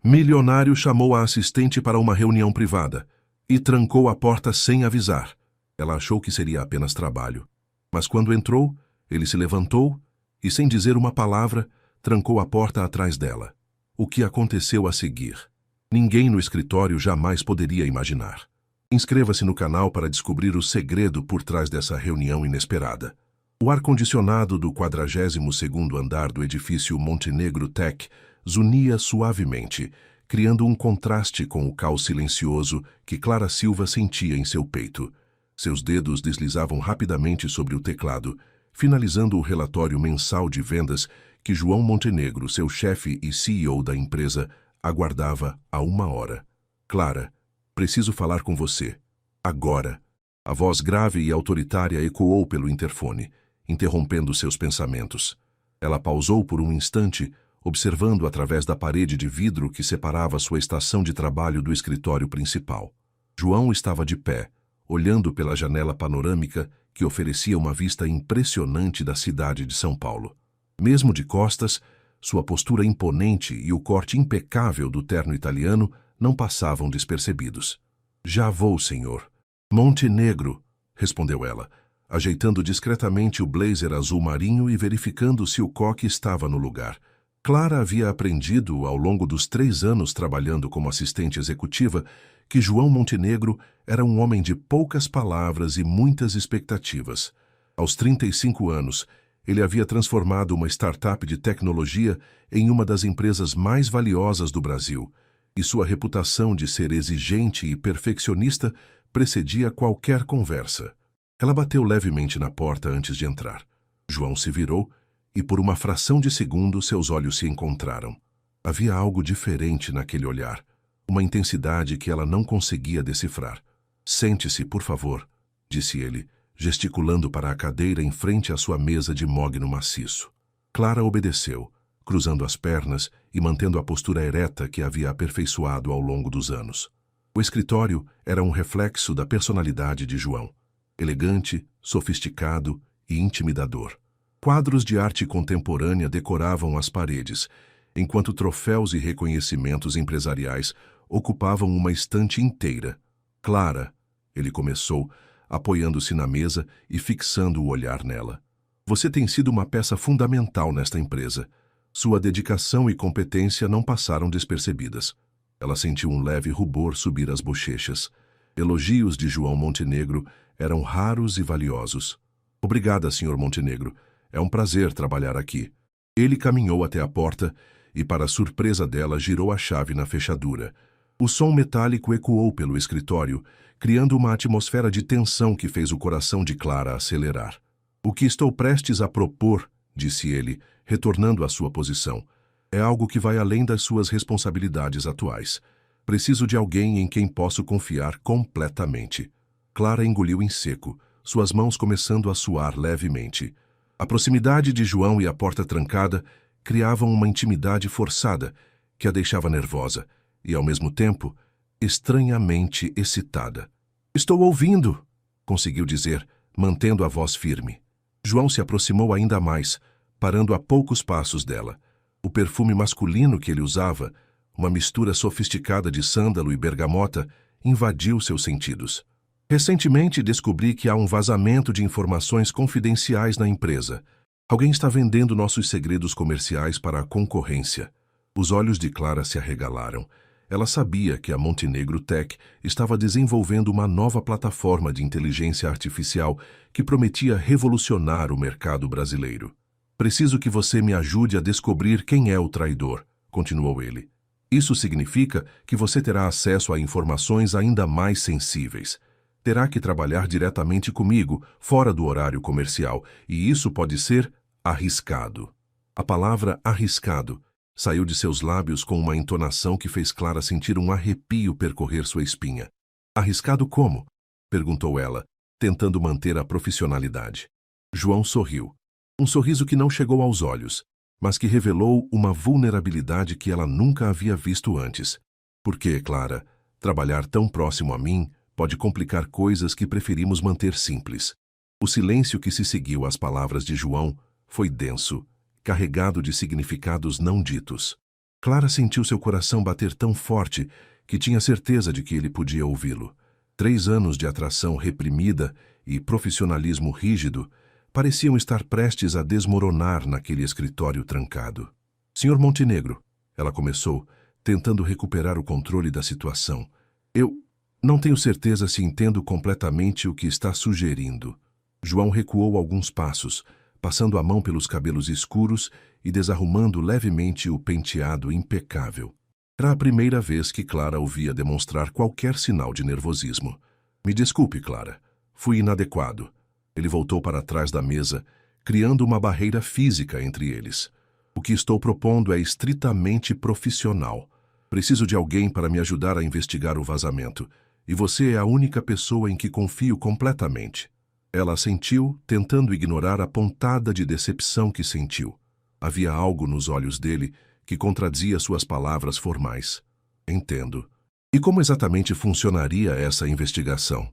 Milionário chamou a assistente para uma reunião privada e trancou a porta sem avisar. Ela achou que seria apenas trabalho. Mas quando entrou, ele se levantou e, sem dizer uma palavra, trancou a porta atrás dela. O que aconteceu a seguir? Ninguém no escritório jamais poderia imaginar. Inscreva-se no canal para descobrir o segredo por trás dessa reunião inesperada. O ar-condicionado do 42º andar do edifício Montenegro Tech zunia suavemente, criando um contraste com o caos silencioso que Clara Silva sentia em seu peito. Seus dedos deslizavam rapidamente sobre o teclado, finalizando o relatório mensal de vendas que João Montenegro, seu chefe e CEO da empresa, aguardava há 1 hora. Clara, preciso falar com você. Agora. A voz grave e autoritária ecoou pelo interfone, interrompendo seus pensamentos. Ela pausou por um instante, observando através da parede de vidro que separava sua estação de trabalho do escritório principal. João estava de pé, olhando pela janela panorâmica que oferecia uma vista impressionante da cidade de São Paulo. Mesmo de costas, sua postura imponente e o corte impecável do terno italiano não passavam despercebidos. "Já vou, senhor." "Montenegro", respondeu ela, ajeitando discretamente o blazer azul marinho e verificando se o coque estava no lugar. Clara havia aprendido, ao longo dos 3 anos trabalhando como assistente executiva, que João Montenegro era um homem de poucas palavras e muitas expectativas. Aos 35 anos, ele havia transformado uma startup de tecnologia em uma das empresas mais valiosas do Brasil, e sua reputação de ser exigente e perfeccionista precedia qualquer conversa. Ela bateu levemente na porta antes de entrar. João se virou e, por uma fração de segundo, seus olhos se encontraram. Havia algo diferente naquele olhar, uma intensidade que ela não conseguia decifrar. "Sente-se, por favor", disse ele, gesticulando para a cadeira em frente à sua mesa de mogno maciço. Clara obedeceu, cruzando as pernas e mantendo a postura ereta que havia aperfeiçoado ao longo dos anos. O escritório era um reflexo da personalidade de João, elegante, sofisticado e intimidador. Quadros de arte contemporânea decoravam as paredes, enquanto troféus e reconhecimentos empresariais ocupavam uma estante inteira. "Clara", ele começou, apoiando-se na mesa e fixando o olhar nela. "Você tem sido uma peça fundamental nesta empresa. Sua dedicação e competência não passaram despercebidas." Ela sentiu um leve rubor subir as bochechas. Elogios de João Montenegro eram raros e valiosos. "Obrigada, Sr. Montenegro. É um prazer trabalhar aqui." Ele caminhou até a porta e, para a surpresa dela, girou a chave na fechadura. O som metálico ecoou pelo escritório, criando uma atmosfera de tensão que fez o coração de Clara acelerar. "O que estou prestes a propor", disse ele, retornando à sua posição, "é algo que vai além das suas responsabilidades atuais. Preciso de alguém em quem posso confiar completamente." Clara engoliu em seco, suas mãos começando a suar levemente. A proximidade de João e a porta trancada criavam uma intimidade forçada que a deixava nervosa e, ao mesmo tempo, estranhamente excitada. "Estou ouvindo", conseguiu dizer, mantendo a voz firme. João se aproximou ainda mais, parando a poucos passos dela. O perfume masculino que ele usava, uma mistura sofisticada de sândalo e bergamota, invadiu seus sentidos. "Recentemente descobri que há um vazamento de informações confidenciais na empresa. Alguém está vendendo nossos segredos comerciais para a concorrência." Os olhos de Clara se arregalaram. Ela sabia que a Montenegro Tech estava desenvolvendo uma nova plataforma de inteligência artificial que prometia revolucionar o mercado brasileiro. "Preciso que você me ajude a descobrir quem é o traidor", continuou ele. "Isso significa que você terá acesso a informações ainda mais sensíveis. Terá que trabalhar diretamente comigo, fora do horário comercial, e isso pode ser arriscado." A palavra "arriscado" saiu de seus lábios com uma entonação que fez Clara sentir um arrepio percorrer sua espinha. "Arriscado como?" perguntou ela, tentando manter a profissionalidade. João sorriu. Um sorriso que não chegou aos olhos, mas que revelou uma vulnerabilidade que ela nunca havia visto antes. "Porque, Clara, trabalhar tão próximo a mim pode complicar coisas que preferimos manter simples." O silêncio que se seguiu às palavras de João foi denso, carregado de significados não ditos. Clara sentiu seu coração bater tão forte que tinha certeza de que ele podia ouvi-lo. 3 anos de atração reprimida e profissionalismo rígido pareciam estar prestes a desmoronar naquele escritório trancado. Senhor Montenegro, ela começou, tentando recuperar o controle da situação. Eu não tenho certeza se entendo completamente o que está sugerindo. João recuou alguns passos, passando a mão pelos cabelos escuros e desarrumando levemente o penteado impecável. Era a primeira vez que Clara o via demonstrar qualquer sinal de nervosismo. Me desculpe, Clara. Fui inadequado. Ele voltou para trás da mesa, criando uma barreira física entre eles. O que estou propondo é estritamente profissional. Preciso de alguém para me ajudar a investigar o vazamento, e você é a única pessoa em que confio completamente. Ela assentiu, tentando ignorar a pontada de decepção que sentiu. Havia algo nos olhos dele que contradizia suas palavras formais. Entendo. E como exatamente funcionaria essa investigação?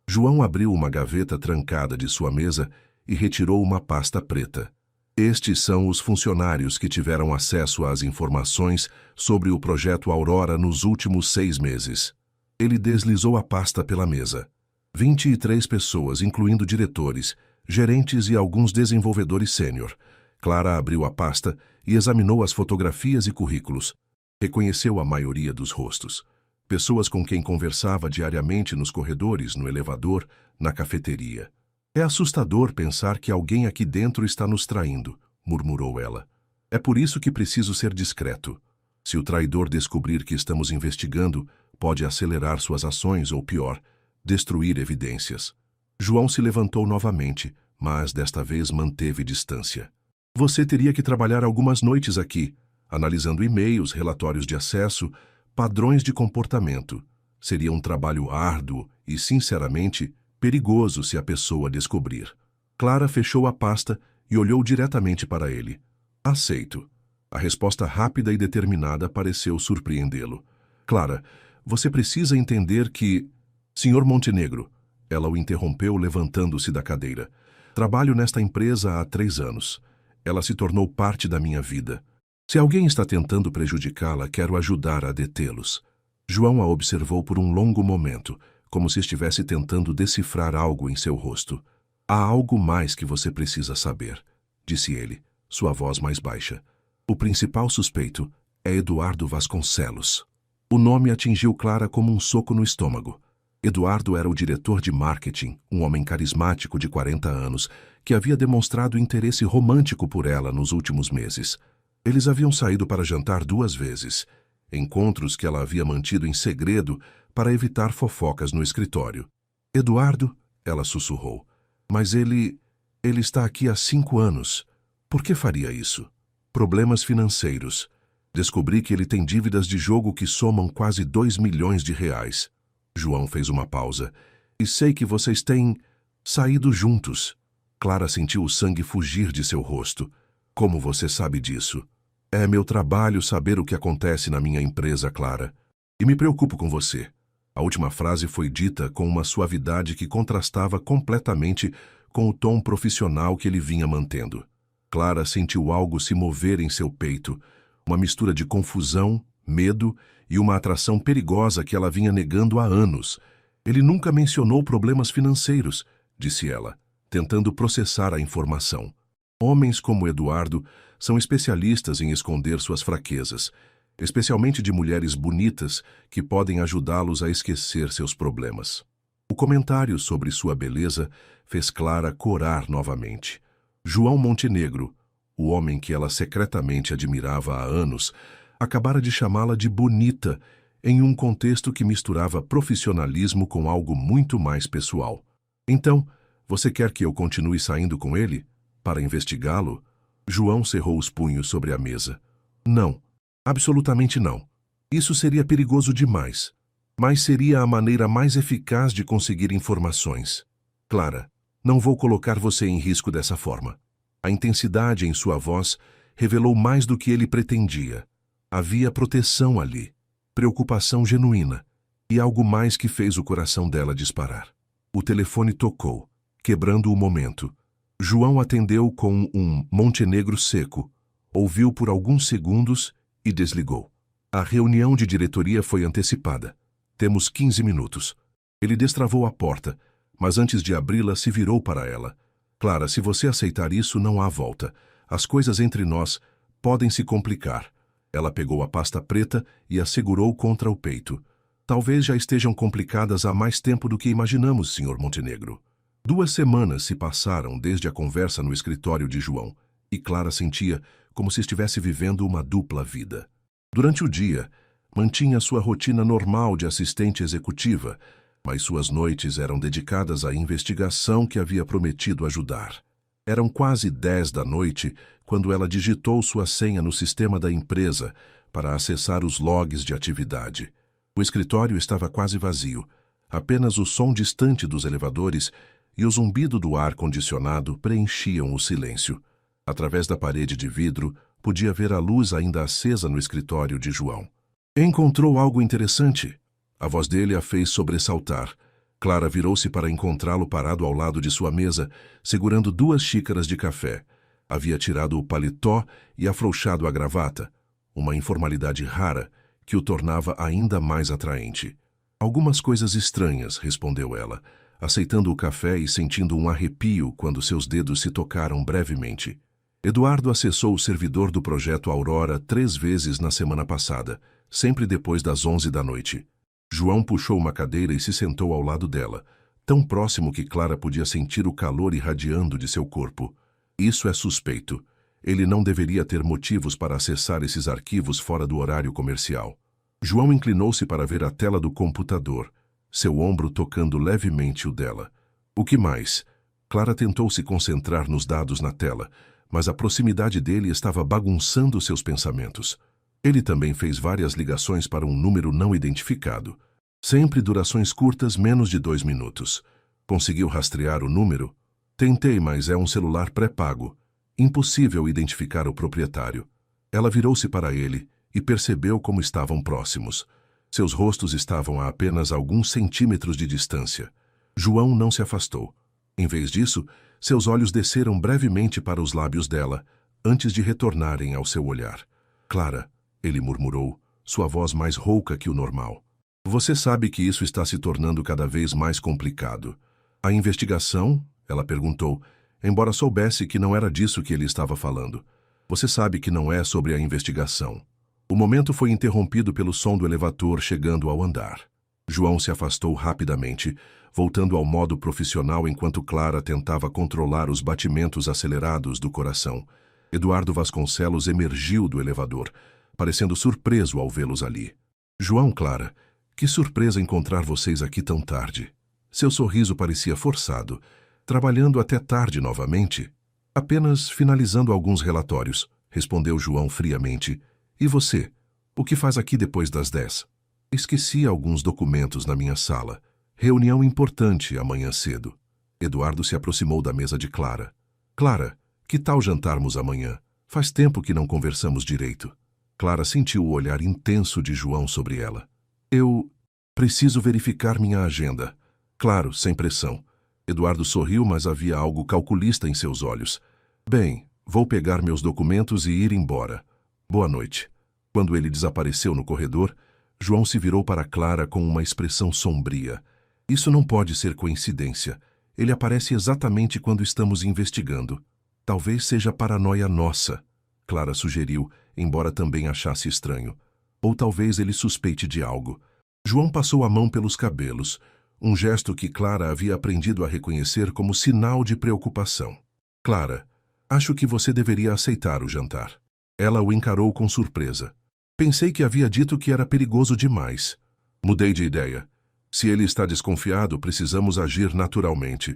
João abriu uma gaveta trancada de sua mesa e retirou uma pasta preta. Estes são os funcionários que tiveram acesso às informações sobre o projeto Aurora nos últimos 6 meses. Ele deslizou a pasta pela mesa. 23 pessoas, incluindo diretores, gerentes e alguns desenvolvedores sênior. Clara abriu a pasta e examinou as fotografias e currículos. Reconheceu a maioria dos rostos. Pessoas com quem conversava diariamente nos corredores, no elevador, na cafeteria. É assustador pensar que alguém aqui dentro está nos traindo, murmurou ela. É por isso que preciso ser discreto. Se o traidor descobrir que estamos investigando, pode acelerar suas ações ou, pior, destruir evidências. João se levantou novamente, mas desta vez manteve distância. Você teria que trabalhar algumas noites aqui, analisando e-mails, relatórios de acesso, padrões de comportamento. Seria um trabalho árduo e, sinceramente, perigoso se a pessoa descobrir. Clara fechou a pasta e olhou diretamente para ele. Aceito. A resposta rápida e determinada pareceu surpreendê-lo. Clara, você precisa entender que... Senhor Montenegro, ela o interrompeu levantando-se da cadeira. Trabalho nesta empresa há 3 anos. Ela se tornou parte da minha vida. Se alguém está tentando prejudicá-la, quero ajudar a detê-los. João a observou por um longo momento, como se estivesse tentando decifrar algo em seu rosto. Há algo mais que você precisa saber, disse ele, sua voz mais baixa. O principal suspeito é Eduardo Vasconcelos. O nome atingiu Clara como um soco no estômago. Eduardo era o diretor de marketing, um homem carismático de 40 anos, que havia demonstrado interesse romântico por ela nos últimos meses. Eles haviam saído para jantar 2 vezes, encontros que ela havia mantido em segredo para evitar fofocas no escritório. Eduardo, ela sussurrou, mas ele está aqui há 5 anos. Por que faria isso? Problemas financeiros. Descobri que ele tem dívidas de jogo que somam quase 2 milhões de reais. João fez uma pausa. E sei que vocês têm saído juntos. Clara sentiu o sangue fugir de seu rosto. Como você sabe disso? É meu trabalho saber o que acontece na minha empresa, Clara. E me preocupo com você. A última frase foi dita com uma suavidade que contrastava completamente com o tom profissional que ele vinha mantendo. Clara sentiu algo se mover em seu peito, uma mistura de confusão, medo e uma atração perigosa que ela vinha negando há anos. Ele nunca mencionou problemas financeiros, disse ela, tentando processar a informação. Homens como Eduardo são especialistas em esconder suas fraquezas, especialmente de mulheres bonitas que podem ajudá-los a esquecer seus problemas. O comentário sobre sua beleza fez Clara corar novamente. João Montenegro, o homem que ela secretamente admirava há anos, acabara de chamá-la de bonita em um contexto que misturava profissionalismo com algo muito mais pessoal. Então, você quer que eu continue saindo com ele? Para investigá-lo? João cerrou os punhos sobre a mesa. Não, absolutamente não. Isso seria perigoso demais. Mas seria a maneira mais eficaz de conseguir informações. Clara, não vou colocar você em risco dessa forma. A intensidade em sua voz revelou mais do que ele pretendia. Havia proteção ali, preocupação genuína, e algo mais que fez o coração dela disparar. O telefone tocou, quebrando o momento. João atendeu com um Montenegro seco, ouviu por alguns segundos e desligou. A reunião de diretoria foi antecipada. Temos 15 minutos. Ele destravou a porta, mas antes de abri-la se virou para ela. Clara, se você aceitar isso, não há volta. As coisas entre nós podem se complicar. Ela pegou a pasta preta e a segurou contra o peito. Talvez já estejam complicadas há mais tempo do que imaginamos, Sr. Montenegro. 2 semanas se passaram desde a conversa no escritório de João, e Clara sentia como se estivesse vivendo uma dupla vida. Durante o dia, mantinha sua rotina normal de assistente executiva, mas suas noites eram dedicadas à investigação que havia prometido ajudar. Eram quase 10 da noite quando ela digitou sua senha no sistema da empresa para acessar os logs de atividade. O escritório estava quase vazio. Apenas o som distante dos elevadores e o zumbido do ar-condicionado preenchiam o silêncio. Através da parede de vidro, podia ver a luz ainda acesa no escritório de João. Encontrou algo interessante. A voz dele a fez sobressaltar. Clara virou-se para encontrá-lo parado ao lado de sua mesa, segurando 2 xícaras de café. Havia tirado o paletó e afrouxado a gravata, uma informalidade rara que o tornava ainda mais atraente. Algumas coisas estranhas, respondeu ela, aceitando o café e sentindo um arrepio quando seus dedos se tocaram brevemente. Eduardo acessou o servidor do projeto Aurora 3 vezes na semana passada, sempre depois das 11 da noite. João puxou uma cadeira e se sentou ao lado dela, tão próximo que Clara podia sentir o calor irradiando de seu corpo. Isso é suspeito. Ele não deveria ter motivos para acessar esses arquivos fora do horário comercial. João inclinou-se para ver a tela do computador, seu ombro tocando levemente o dela. O que mais? Clara tentou se concentrar nos dados na tela, mas a proximidade dele estava bagunçando seus pensamentos. Ele também fez várias ligações para um número não identificado. Sempre durações curtas, menos de 2 minutos. Conseguiu rastrear o número? Tentei, mas é um celular pré-pago. Impossível identificar o proprietário. Ela virou-se para ele e percebeu como estavam próximos. Seus rostos estavam a apenas alguns centímetros de distância. João não se afastou. Em vez disso, seus olhos desceram brevemente para os lábios dela, antes de retornarem ao seu olhar. Clara, ele murmurou, sua voz mais rouca que o normal. Você sabe que isso está se tornando cada vez mais complicado. A investigação? Ela perguntou, embora soubesse que não era disso que ele estava falando. Você sabe que não é sobre a investigação. O momento foi interrompido pelo som do elevador chegando ao andar. João se afastou rapidamente, voltando ao modo profissional enquanto Clara tentava controlar os batimentos acelerados do coração. Eduardo Vasconcelos emergiu do elevador, parecendo surpreso ao vê-los ali. João, Clara, que surpresa encontrar vocês aqui tão tarde. Seu sorriso parecia forçado. Trabalhando até tarde novamente? Apenas finalizando alguns relatórios, respondeu João friamente. E você? O que faz aqui depois das 10? Esqueci alguns documentos na minha sala. Reunião importante amanhã cedo. Eduardo se aproximou da mesa de Clara. Clara, que tal jantarmos amanhã? Faz tempo que não conversamos direito. Clara sentiu o olhar intenso de João sobre ela. Eu preciso verificar minha agenda. Claro, sem pressão. Eduardo sorriu, mas havia algo calculista em seus olhos. Bem, vou pegar meus documentos e ir embora. Boa noite. Quando ele desapareceu no corredor, João se virou para Clara com uma expressão sombria. Isso não pode ser coincidência. Ele aparece exatamente quando estamos investigando. Talvez seja paranoia nossa, Clara sugeriu, embora também achasse estranho. Ou talvez ele suspeite de algo. João passou a mão pelos cabelos, um gesto que Clara havia aprendido a reconhecer como sinal de preocupação. Clara, acho que você deveria aceitar o jantar. Ela o encarou com surpresa. Pensei que havia dito que era perigoso demais. Mudei de ideia. Se ele está desconfiado, precisamos agir naturalmente.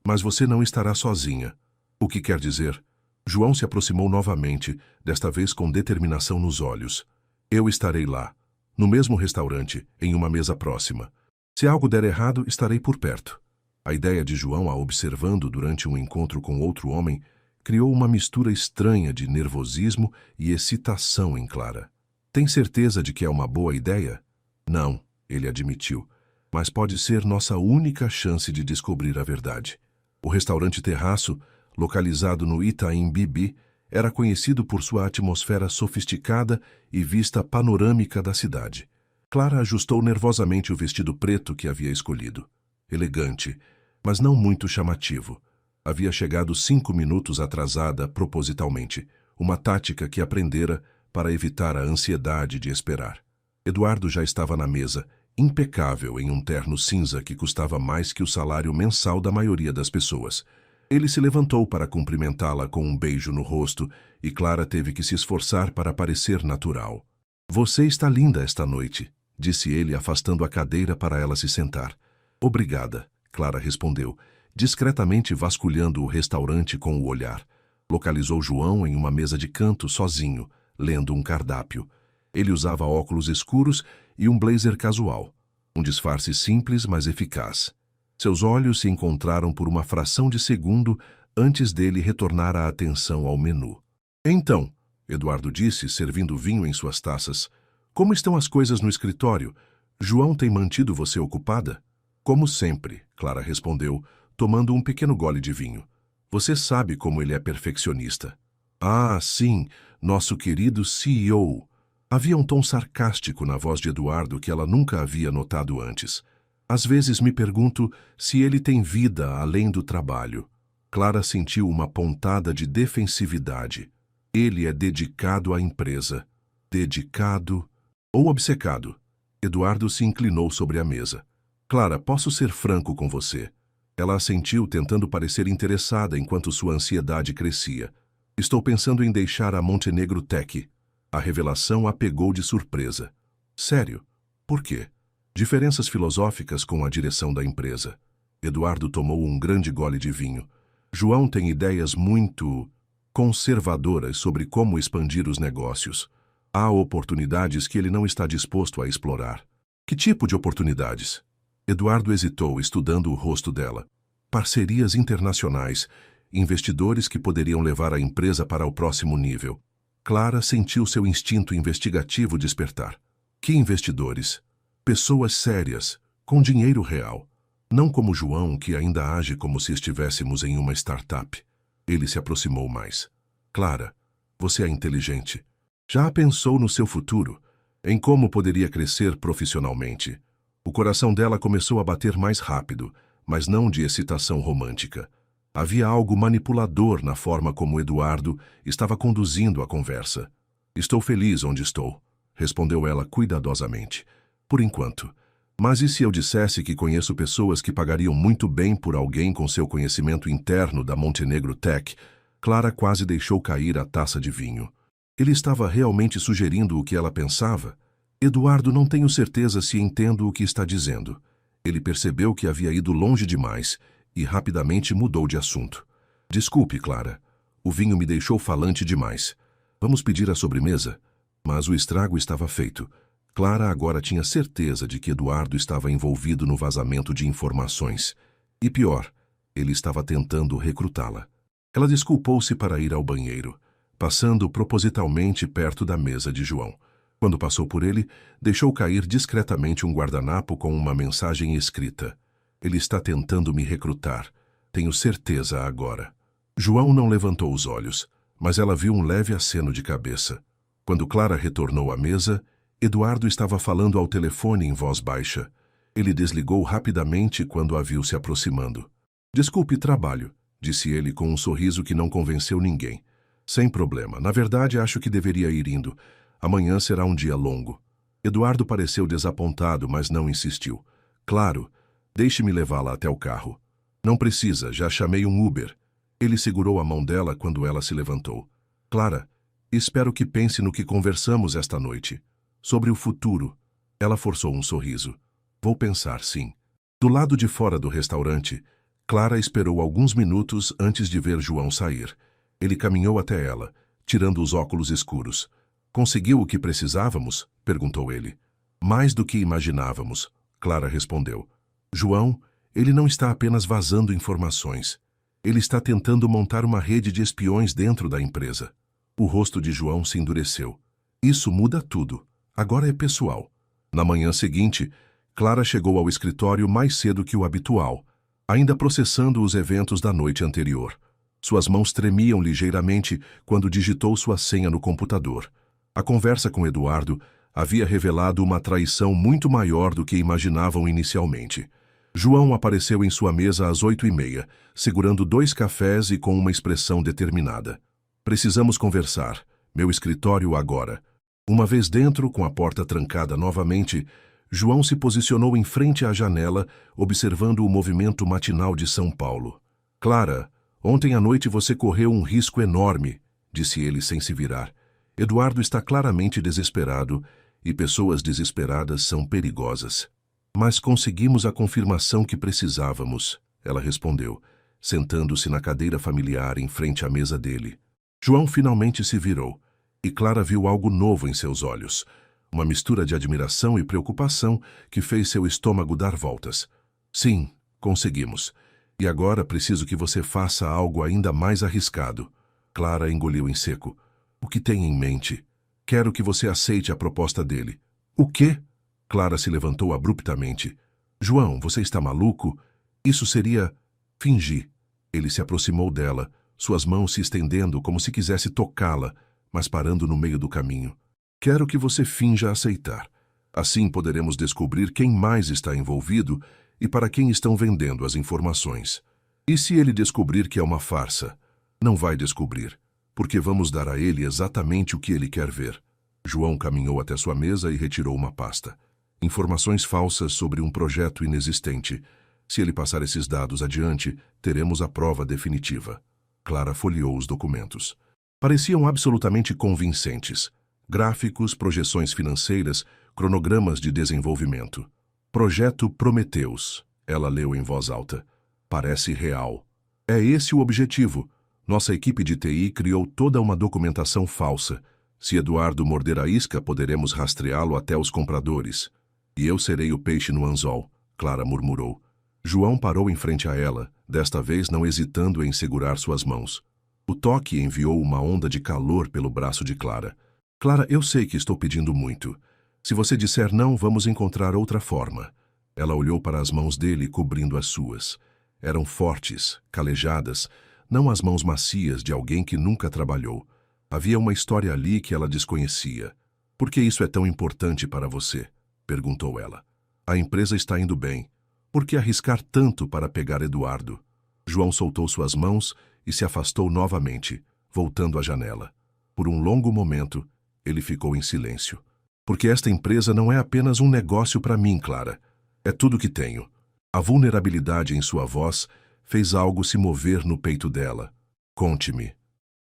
Mas você não estará sozinha. O que quer dizer? João se aproximou novamente, desta vez com determinação nos olhos. Eu estarei lá, no mesmo restaurante, em uma mesa próxima. Se algo der errado, estarei por perto. A ideia de João a observando durante um encontro com outro homem criou uma mistura estranha de nervosismo e excitação em Clara. Tem certeza de que é uma boa ideia? Não, ele admitiu, mas pode ser nossa única chance de descobrir a verdade. O restaurante Terraço, localizado no Itaim Bibi, era conhecido por sua atmosfera sofisticada e vista panorâmica da cidade. Clara ajustou nervosamente o vestido preto que havia escolhido. Elegante, mas não muito chamativo. Havia chegado 5 minutos atrasada propositalmente, uma tática que aprendera para evitar a ansiedade de esperar. Eduardo já estava na mesa, impecável em um terno cinza que custava mais que o salário mensal da maioria das pessoas. Ele se levantou para cumprimentá-la com um beijo no rosto e Clara teve que se esforçar para parecer natural. "Você está linda esta noite", disse ele, afastando a cadeira para ela se sentar. "Obrigada", Clara respondeu, discretamente vasculhando o restaurante com o olhar. Localizou João em uma mesa de canto sozinho, lendo um cardápio. Ele usava óculos escuros e um blazer casual, um disfarce simples, mas eficaz. Seus olhos se encontraram por uma fração de segundo antes dele retornar a atenção ao menu. "Então", Eduardo disse, servindo vinho em suas taças, "como estão as coisas no escritório? João tem mantido você ocupada?" "Como sempre", Clara respondeu, tomando um pequeno gole de vinho. "Você sabe como ele é perfeccionista." "Ah, sim, nosso querido CEO." Havia um tom sarcástico na voz de Eduardo que ela nunca havia notado antes. "Às vezes me pergunto se ele tem vida além do trabalho." Clara sentiu uma pontada de defensividade. Ele é dedicado à empresa. Dedicado ou obcecado? Eduardo se inclinou sobre a mesa. "Clara, posso ser franco com você?" Ela assentiu, tentando parecer interessada enquanto sua ansiedade crescia. "Estou pensando em deixar a Montenegro Tech." A revelação a pegou de surpresa. "Sério? Por quê?" "Diferenças filosóficas com a direção da empresa." Eduardo tomou um grande gole de vinho. "João tem ideias muito conservadoras sobre como expandir os negócios. Há oportunidades que ele não está disposto a explorar." "Que tipo de oportunidades?" Eduardo hesitou, estudando o rosto dela. "Parcerias internacionais, investidores que poderiam levar a empresa para o próximo nível." Clara sentiu seu instinto investigativo despertar. "Que investidores?" "Pessoas sérias, com dinheiro real. Não como João, que ainda age como se estivéssemos em uma startup." Ele se aproximou mais. "Clara, você é inteligente. Já pensou no seu futuro? Em como poderia crescer profissionalmente?" O coração dela começou a bater mais rápido, mas não de excitação romântica. Havia algo manipulador na forma como Eduardo estava conduzindo a conversa. "Estou feliz onde estou", respondeu ela cuidadosamente. "Por enquanto. Mas e se eu dissesse que conheço pessoas que pagariam muito bem por alguém com seu conhecimento interno da Montenegro Tech?" Clara quase deixou cair a taça de vinho. Ele estava realmente sugerindo o que ela pensava? "Eduardo, não tenho certeza se entendo o que está dizendo." Ele percebeu que havia ido longe demais e rapidamente mudou de assunto. "Desculpe, Clara. O vinho me deixou falante demais. Vamos pedir a sobremesa?" Mas o estrago estava feito. Clara agora tinha certeza de que Eduardo estava envolvido no vazamento de informações. E pior, ele estava tentando recrutá-la. Ela desculpou-se para ir ao banheiro, passando propositalmente perto da mesa de João. Quando passou por ele, deixou cair discretamente um guardanapo com uma mensagem escrita. "Ele está tentando me recrutar. Tenho certeza agora." João não levantou os olhos, mas ela viu um leve aceno de cabeça. Quando Clara retornou à mesa, Eduardo estava falando ao telefone em voz baixa. Ele desligou rapidamente quando a viu se aproximando. "Desculpe, trabalho", disse ele com um sorriso que não convenceu ninguém. "Sem problema. Na verdade, acho que deveria ir indo. Amanhã será um dia longo." Eduardo pareceu desapontado, mas não insistiu. "Claro, deixe-me levá-la até o carro." "Não precisa, já chamei um Uber." Ele segurou a mão dela quando ela se levantou. "Clara, espero que pense no que conversamos esta noite. Sobre o futuro." Ela forçou um sorriso. "Vou pensar, sim." Do lado de fora do restaurante, Clara esperou alguns minutos antes de ver João sair. Ele caminhou até ela, tirando os óculos escuros. "Conseguiu o que precisávamos?" perguntou ele. "Mais do que imaginávamos", Clara respondeu. "João, ele não está apenas vazando informações. Ele está tentando montar uma rede de espiões dentro da empresa." O rosto de João se endureceu. "Isso muda tudo. Agora é pessoal." Na manhã seguinte, Clara chegou ao escritório mais cedo que o habitual, ainda processando os eventos da noite anterior. Suas mãos tremiam ligeiramente quando digitou sua senha no computador. A conversa com Eduardo havia revelado uma traição muito maior do que imaginavam inicialmente. João apareceu em sua mesa às 8h30, segurando 2 cafés e com uma expressão determinada. Precisamos conversar. Meu escritório agora. Uma vez dentro, com a porta trancada novamente, João se posicionou em frente à janela, observando o movimento matinal de São Paulo. Clara, ontem à noite você correu um risco enorme, disse ele sem se virar. Eduardo está claramente desesperado, e pessoas desesperadas são perigosas. Mas conseguimos a confirmação que precisávamos, ela respondeu, sentando-se na cadeira familiar em frente à mesa dele. João finalmente se virou, e Clara viu algo novo em seus olhos, uma mistura de admiração e preocupação que fez seu estômago dar voltas. Sim, conseguimos. E agora preciso que você faça algo ainda mais arriscado. Clara engoliu em seco. O que tem em mente? Quero que você aceite a proposta dele. O quê? Clara se levantou abruptamente. João, você está maluco? Isso seria... fingir. Ele se aproximou dela, suas mãos se estendendo como se quisesse tocá-la, mas parando no meio do caminho. Quero que você finja aceitar. Assim poderemos descobrir quem mais está envolvido e para quem estão vendendo as informações. E se ele descobrir que é uma farsa? Não vai descobrir, porque vamos dar a ele exatamente o que ele quer ver. João caminhou até sua mesa e retirou uma pasta. Informações falsas sobre um projeto inexistente. Se ele passar esses dados adiante, teremos a prova definitiva. Clara folheou os documentos. Pareciam absolutamente convincentes. Gráficos, projeções financeiras, cronogramas de desenvolvimento. Projeto Prometheus, ela leu em voz alta. Parece real. É esse o objetivo. Nossa equipe de TI criou toda uma documentação falsa. Se Eduardo morder a isca, poderemos rastreá-lo até os compradores. E eu serei o peixe no anzol, Clara murmurou. João parou em frente a ela, desta vez não hesitando em segurar suas mãos. O toque enviou uma onda de calor pelo braço de Clara. Clara, eu sei que estou pedindo muito. Se você disser não, vamos encontrar outra forma. Ela olhou para as mãos dele cobrindo as suas. Eram fortes, calejadas, não as mãos macias de alguém que nunca trabalhou. Havia uma história ali que ela desconhecia. Por que isso é tão importante para você? Perguntou ela. A empresa está indo bem. Por que arriscar tanto para pegar Eduardo? João soltou suas mãos e se afastou novamente, voltando à janela. Por um longo momento, ele ficou em silêncio. Porque esta empresa não é apenas um negócio para mim, Clara. É tudo que tenho. A vulnerabilidade em sua voz fez algo se mover no peito dela. Conte-me.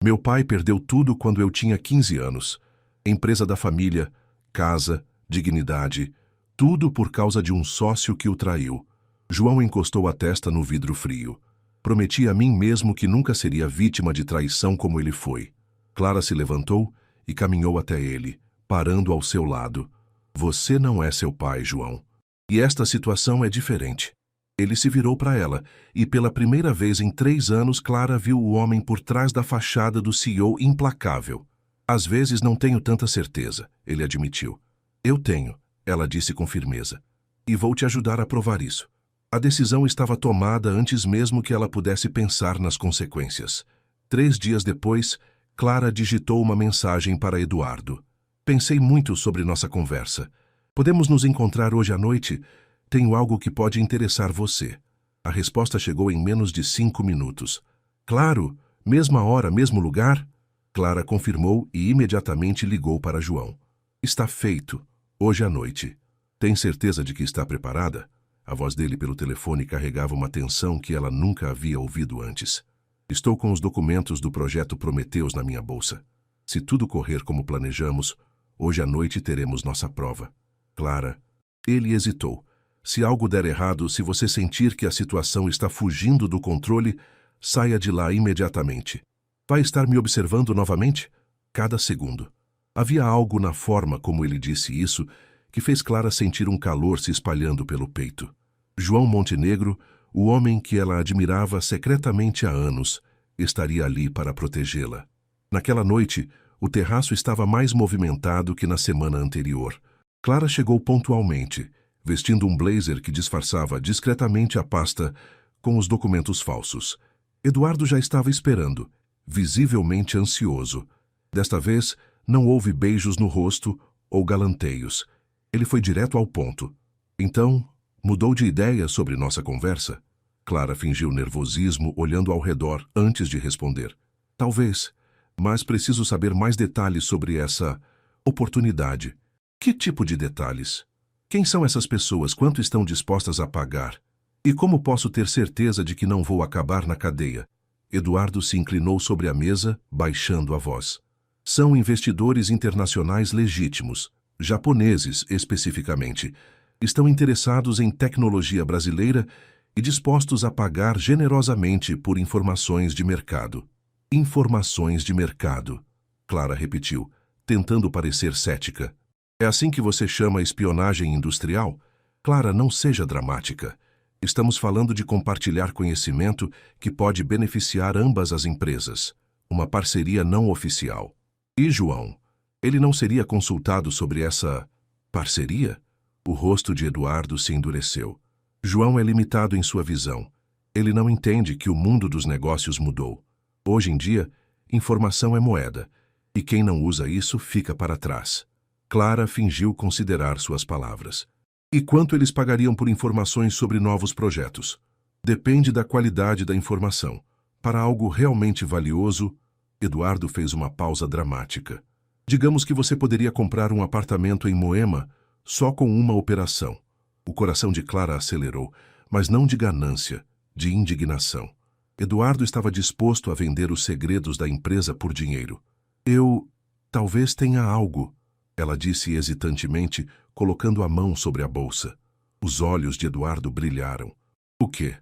Meu pai perdeu tudo quando eu tinha 15 anos. Empresa da família, casa, dignidade, tudo por causa de um sócio que o traiu. João encostou a testa no vidro frio. Prometi a mim mesmo que nunca seria vítima de traição como ele foi. Clara se levantou e caminhou até ele, parando ao seu lado. Você não é seu pai, João. E esta situação é diferente. Ele se virou para ela, e pela primeira vez em 3 anos Clara viu o homem por trás da fachada do CEO implacável. Às vezes não tenho tanta certeza, ele admitiu. Eu tenho, ela disse com firmeza. E vou te ajudar a provar isso. A decisão estava tomada antes mesmo que ela pudesse pensar nas consequências. 3 dias depois, Clara digitou uma mensagem para Eduardo. Pensei muito sobre nossa conversa. Podemos nos encontrar hoje à noite? Tenho algo que pode interessar você. A resposta chegou em menos de 5 minutos. Claro, mesma hora, mesmo lugar? Clara confirmou e imediatamente ligou para João. Está feito, hoje à noite. Tem certeza de que está preparada? A voz dele pelo telefone carregava uma tensão que ela nunca havia ouvido antes. Estou com os documentos do projeto Prometheus na minha bolsa. Se tudo correr como planejamos, hoje à noite teremos nossa prova. Clara, ele hesitou. Se algo der errado, se você sentir que a situação está fugindo do controle, saia de lá imediatamente. Vai estar me observando novamente? Cada segundo. Havia algo na forma como ele disse isso que fez Clara sentir um calor se espalhando pelo peito. João Montenegro, o homem que ela admirava secretamente há anos, estaria ali para protegê-la. Naquela noite, o terraço estava mais movimentado que na semana anterior. Clara chegou pontualmente, vestindo um blazer que disfarçava discretamente a pasta com os documentos falsos. Eduardo já estava esperando, visivelmente ansioso. Desta vez, não houve beijos no rosto ou galanteios. Ele foi direto ao ponto. Então, mudou de ideia sobre nossa conversa? Clara fingiu nervosismo olhando ao redor antes de responder. Talvez, mas preciso saber mais detalhes sobre essa oportunidade. Que tipo de detalhes? Quem são essas pessoas? Quanto estão dispostas a pagar? E como posso ter certeza de que não vou acabar na cadeia? Eduardo se inclinou sobre a mesa, baixando a voz. São investidores internacionais legítimos, japoneses especificamente. Estão interessados em tecnologia brasileira e dispostos a pagar generosamente por informações de mercado. Informações de mercado, Clara repetiu, tentando parecer cética. É assim que você chama espionagem industrial? Clara, não seja dramática. Estamos falando de compartilhar conhecimento que pode beneficiar ambas as empresas. Uma parceria não oficial. E João? Ele não seria consultado sobre essa parceria? O rosto de Eduardo se endureceu. João é limitado em sua visão. Ele não entende que o mundo dos negócios mudou. Hoje em dia, informação é moeda, e quem não usa isso fica para trás. Clara fingiu considerar suas palavras. E quanto eles pagariam por informações sobre novos projetos? Depende da qualidade da informação. Para algo realmente valioso, Eduardo fez uma pausa dramática. Digamos que você poderia comprar um apartamento em Moema só com uma operação. O coração de Clara acelerou, mas não de ganância, de indignação. Eduardo estava disposto a vender os segredos da empresa por dinheiro. Talvez tenha algo, ela disse hesitantemente, colocando a mão sobre a bolsa. Os olhos de Eduardo brilharam. O quê?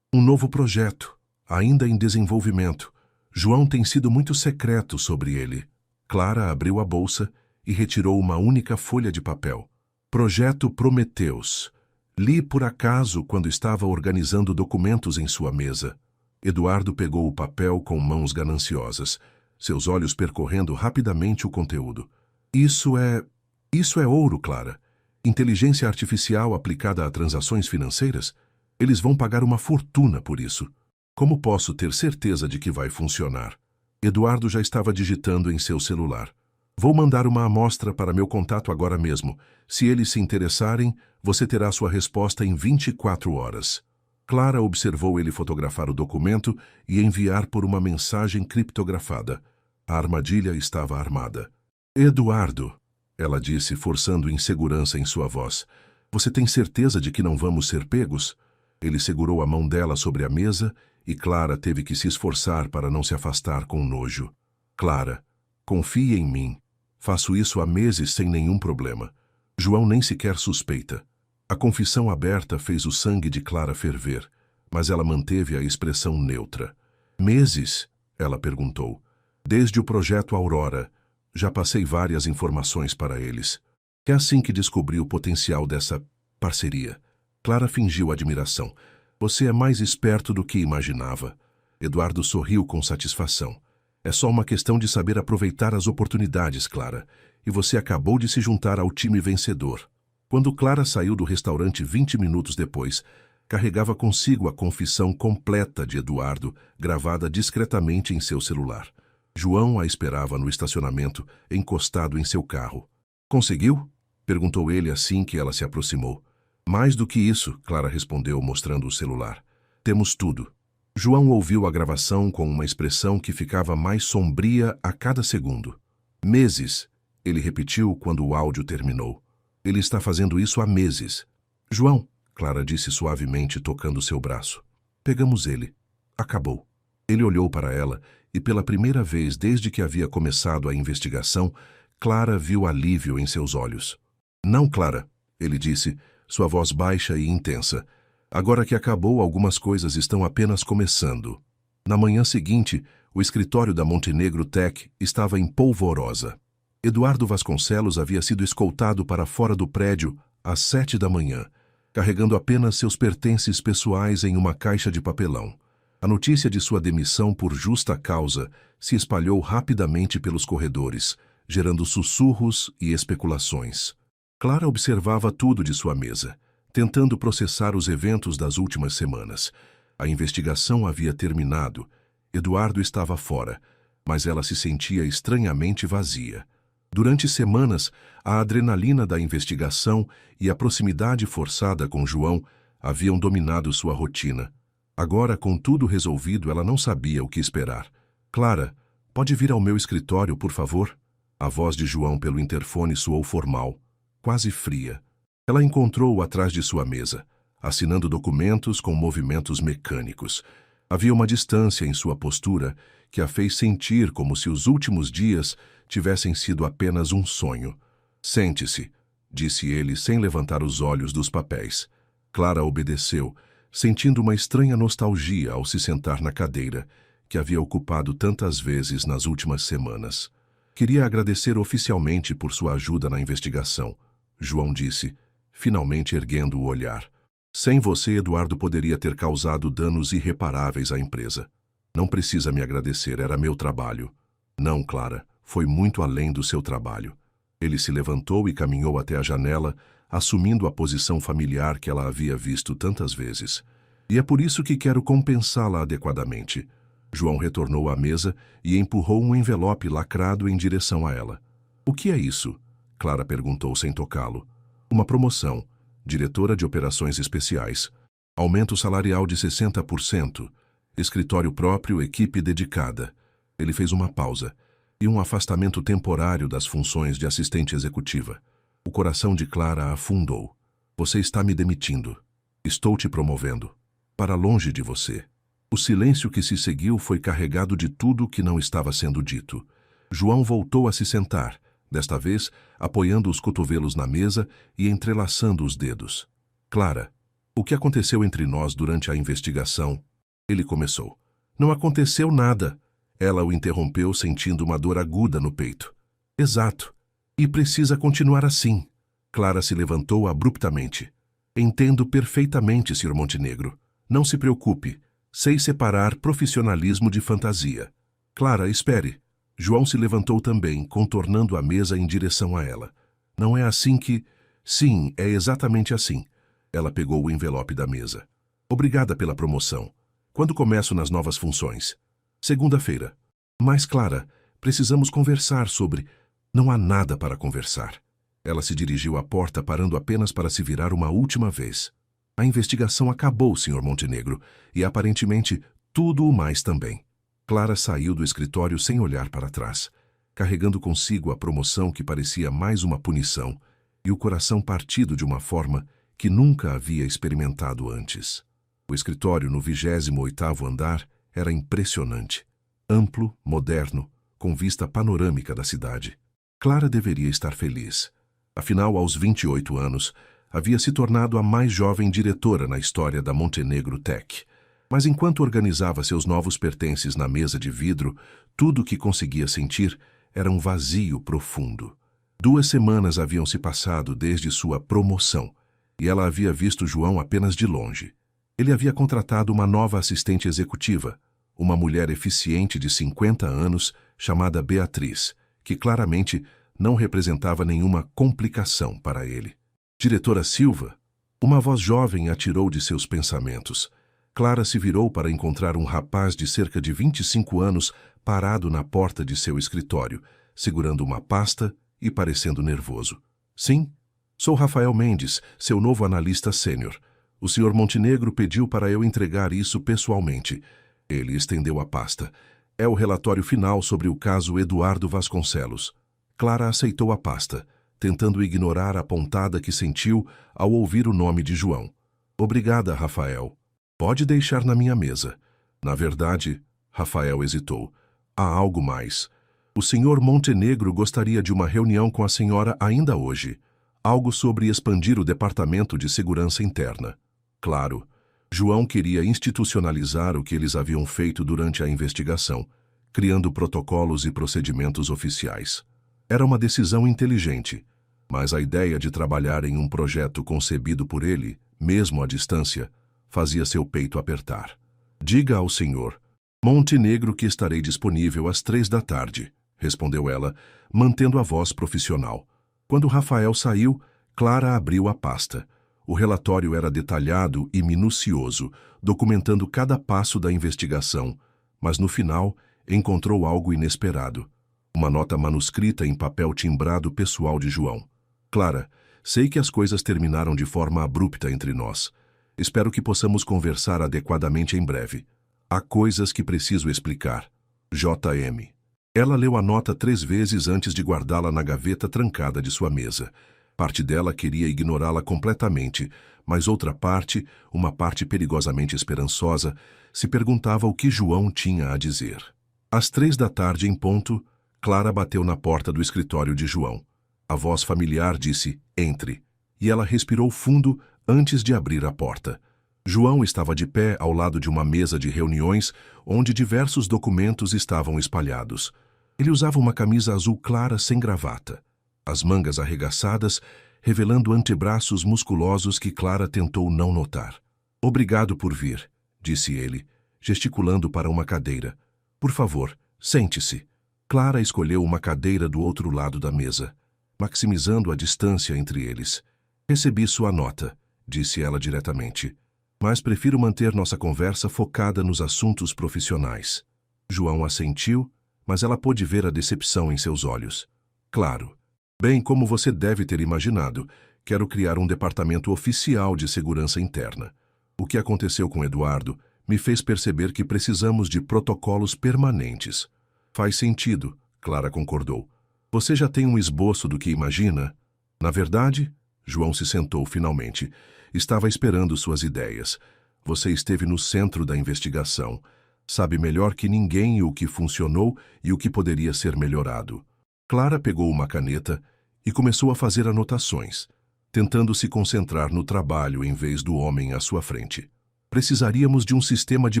Um novo projeto, ainda em desenvolvimento. João tem sido muito secreto sobre ele. Clara abriu a bolsa e retirou uma única folha de papel. Projeto Prometheus. Li por acaso quando estava organizando documentos em sua mesa. Eduardo pegou o papel com mãos gananciosas, seus olhos percorrendo rapidamente o conteúdo. Isso é ouro, Clara. Inteligência artificial aplicada a transações financeiras? Eles vão pagar uma fortuna por isso. Como posso ter certeza de que vai funcionar? Eduardo já estava digitando em seu celular. Vou mandar uma amostra para meu contato agora mesmo. Se eles se interessarem, você terá sua resposta em 24 horas. Clara observou ele fotografar o documento e enviar por uma mensagem criptografada. A armadilha estava armada. Eduardo, ela disse, forçando insegurança em sua voz. Você tem certeza de que não vamos ser pegos? Ele segurou a mão dela sobre a mesa e Clara teve que se esforçar para não se afastar com nojo. Clara, confie em mim. Faço isso há meses sem nenhum problema. João nem sequer suspeita. A confissão aberta fez o sangue de Clara ferver, mas ela manteve a expressão neutra. Meses? Ela perguntou. Desde o projeto Aurora. Já passei várias informações para eles. É assim que descobri o potencial dessa parceria. Clara fingiu admiração. Você é mais esperto do que imaginava. Eduardo sorriu com satisfação. É só uma questão de saber aproveitar as oportunidades, Clara. E você acabou de se juntar ao time vencedor. Quando Clara saiu do restaurante 20 minutos depois, carregava consigo a confissão completa de Eduardo, gravada discretamente em seu celular. João a esperava no estacionamento, encostado em seu carro. Conseguiu? Perguntou ele assim que ela se aproximou. Mais do que isso, Clara respondeu, mostrando o celular. Temos tudo. João ouviu a gravação com uma expressão que ficava mais sombria a cada segundo. Meses, ele repetiu quando o áudio terminou. Ele está fazendo isso há meses. João, Clara disse suavemente, tocando seu braço. Pegamos ele. Acabou. Ele olhou para ela e, pela primeira vez desde que havia começado a investigação, Clara viu alívio em seus olhos. Não, Clara, ele disse, sua voz baixa e intensa. Agora que acabou, algumas coisas estão apenas começando. Na manhã seguinte, o escritório da Montenegro Tech estava em polvorosa. Eduardo Vasconcelos havia sido escoltado para fora do prédio às 7 da manhã, carregando apenas seus pertences pessoais em uma caixa de papelão. A notícia de sua demissão por justa causa se espalhou rapidamente pelos corredores, gerando sussurros e especulações. Clara observava tudo de sua mesa, tentando processar os eventos das últimas semanas. A investigação havia terminado Eduardo estava fora, mas ela se sentia estranhamente vazia. Durante semanas, a adrenalina da investigação e a proximidade forçada com João haviam dominado sua rotina. Agora, com tudo resolvido, ela não sabia o que esperar. Clara, pode vir ao meu escritório, por favor? A voz de João pelo interfone soou formal, quase fria. Ela encontrou-o atrás de sua mesa, assinando documentos com movimentos mecânicos. Havia uma distância em sua postura que a fez sentir como se os últimos dias tivessem sido apenas um sonho. Sente-se, disse ele sem levantar os olhos dos papéis. Clara obedeceu, sentindo uma estranha nostalgia ao se sentar na cadeira, que havia ocupado tantas vezes nas últimas semanas. Queria agradecer oficialmente por sua ajuda na investigação, João disse, finalmente erguendo o olhar. Sem você, Eduardo poderia ter causado danos irreparáveis à empresa. Não precisa me agradecer, era meu trabalho. Não, Clara, foi muito além do seu trabalho. Ele se levantou e caminhou até a janela, assumindo a posição familiar que ela havia visto tantas vezes. E é por isso que quero compensá-la adequadamente. João retornou à mesa e empurrou um envelope lacrado em direção a ela. O que é isso? Clara perguntou sem tocá-lo. Uma promoção. Diretora de Operações Especiais. Aumento salarial de 60%. Escritório próprio, equipe dedicada. Ele fez uma pausa. E um afastamento temporário das funções de assistente executiva. O coração de Clara afundou. Você está me demitindo. Estou te promovendo. Para longe de você. O silêncio que se seguiu foi carregado de tudo que não estava sendo dito. João voltou a se sentar, desta vez apoiando os cotovelos na mesa e entrelaçando os dedos. Clara, o que aconteceu entre nós durante a investigação? Ele começou. Não aconteceu nada. Ela o interrompeu sentindo uma dor aguda no peito. Exato. E precisa continuar assim. Clara se levantou abruptamente. Entendo perfeitamente, Sr. Montenegro. Não se preocupe. Sei separar profissionalismo de fantasia. Clara, espere. João se levantou também, contornando a mesa em direção a ela. Não é assim que... Sim, é exatamente assim. Ela pegou o envelope da mesa. Obrigada pela promoção. Quando começo nas novas funções? Segunda-feira. Mas, Clara, precisamos conversar sobre... Não há nada para conversar. Ela se dirigiu à porta, parando apenas para se virar uma última vez. A investigação acabou, Sr. Montenegro, e aparentemente tudo o mais também. Clara saiu do escritório sem olhar para trás, carregando consigo a promoção que parecia mais uma punição e o coração partido de uma forma que nunca havia experimentado antes. O escritório no 28º andar era impressionante. Amplo, moderno, com vista panorâmica da cidade. Clara deveria estar feliz. Afinal, aos 28 anos, havia se tornado a mais jovem diretora na história da Montenegro Tech. Mas enquanto organizava seus novos pertences na mesa de vidro, tudo o que conseguia sentir era um vazio profundo. 2 semanas haviam se passado desde sua promoção, e ela havia visto João apenas de longe. Ele havia contratado uma nova assistente executiva, uma mulher eficiente de 50 anos chamada Beatriz, que claramente não representava nenhuma complicação para ele. Diretora Silva? Uma voz jovem atirou de seus pensamentos. Clara se virou para encontrar um rapaz de cerca de 25 anos parado na porta de seu escritório, segurando uma pasta e parecendo nervoso. Sim, sou Rafael Mendes, seu novo analista sênior. O Sr. Montenegro pediu para eu entregar isso pessoalmente. Ele estendeu a pasta. É o relatório final sobre o caso Eduardo Vasconcelos. Clara aceitou a pasta, tentando ignorar a pontada que sentiu ao ouvir o nome de João. Obrigada, Rafael. Pode deixar na minha mesa. Na verdade, Rafael hesitou. Há algo mais. O Sr. Montenegro gostaria de uma reunião com a senhora ainda hoje. Algo sobre expandir o Departamento de Segurança Interna. Claro, João queria institucionalizar o que eles haviam feito durante a investigação, criando protocolos e procedimentos oficiais. Era uma decisão inteligente, mas a ideia de trabalhar em um projeto concebido por ele, mesmo à distância, fazia seu peito apertar. Diga ao senhor Montenegro que estarei disponível às 15h, respondeu ela, mantendo a voz profissional. Quando Rafael saiu, Clara abriu a pasta. O relatório era detalhado e minucioso, documentando cada passo da investigação, mas no final encontrou algo inesperado. Uma nota manuscrita em papel timbrado pessoal de João. Clara, sei que as coisas terminaram de forma abrupta entre nós. Espero que possamos conversar adequadamente em breve. Há coisas que preciso explicar. J.M. Ela leu a nota 3 vezes antes de guardá-la na gaveta trancada de sua mesa. Parte dela queria ignorá-la completamente, mas outra parte, uma parte perigosamente esperançosa, se perguntava o que João tinha a dizer. Às 3 da tarde em ponto, Clara bateu na porta do escritório de João. A voz familiar disse, entre, e ela respirou fundo antes de abrir a porta. João estava de pé ao lado de uma mesa de reuniões onde diversos documentos estavam espalhados. Ele usava uma camisa azul clara sem gravata, as mangas arregaçadas, revelando antebraços musculosos que Clara tentou não notar. Obrigado por vir, disse ele, gesticulando para uma cadeira. Por favor, sente-se. Clara escolheu uma cadeira do outro lado da mesa, maximizando a distância entre eles. Recebi sua nota, disse ela diretamente, mas prefiro manter nossa conversa focada nos assuntos profissionais. João assentiu, mas ela pôde ver a decepção em seus olhos. Claro. Bem, como você deve ter imaginado, quero criar um departamento oficial de segurança interna. O que aconteceu com Eduardo me fez perceber que precisamos de protocolos permanentes. Faz sentido, Clara concordou. Você já tem um esboço do que imagina? Na verdade, João se sentou finalmente. Estava esperando suas ideias. Você esteve no centro da investigação. Sabe melhor que ninguém o que funcionou e o que poderia ser melhorado. Clara pegou uma caneta e começou a fazer anotações, tentando se concentrar no trabalho em vez do homem à sua frente. Precisaríamos de um sistema de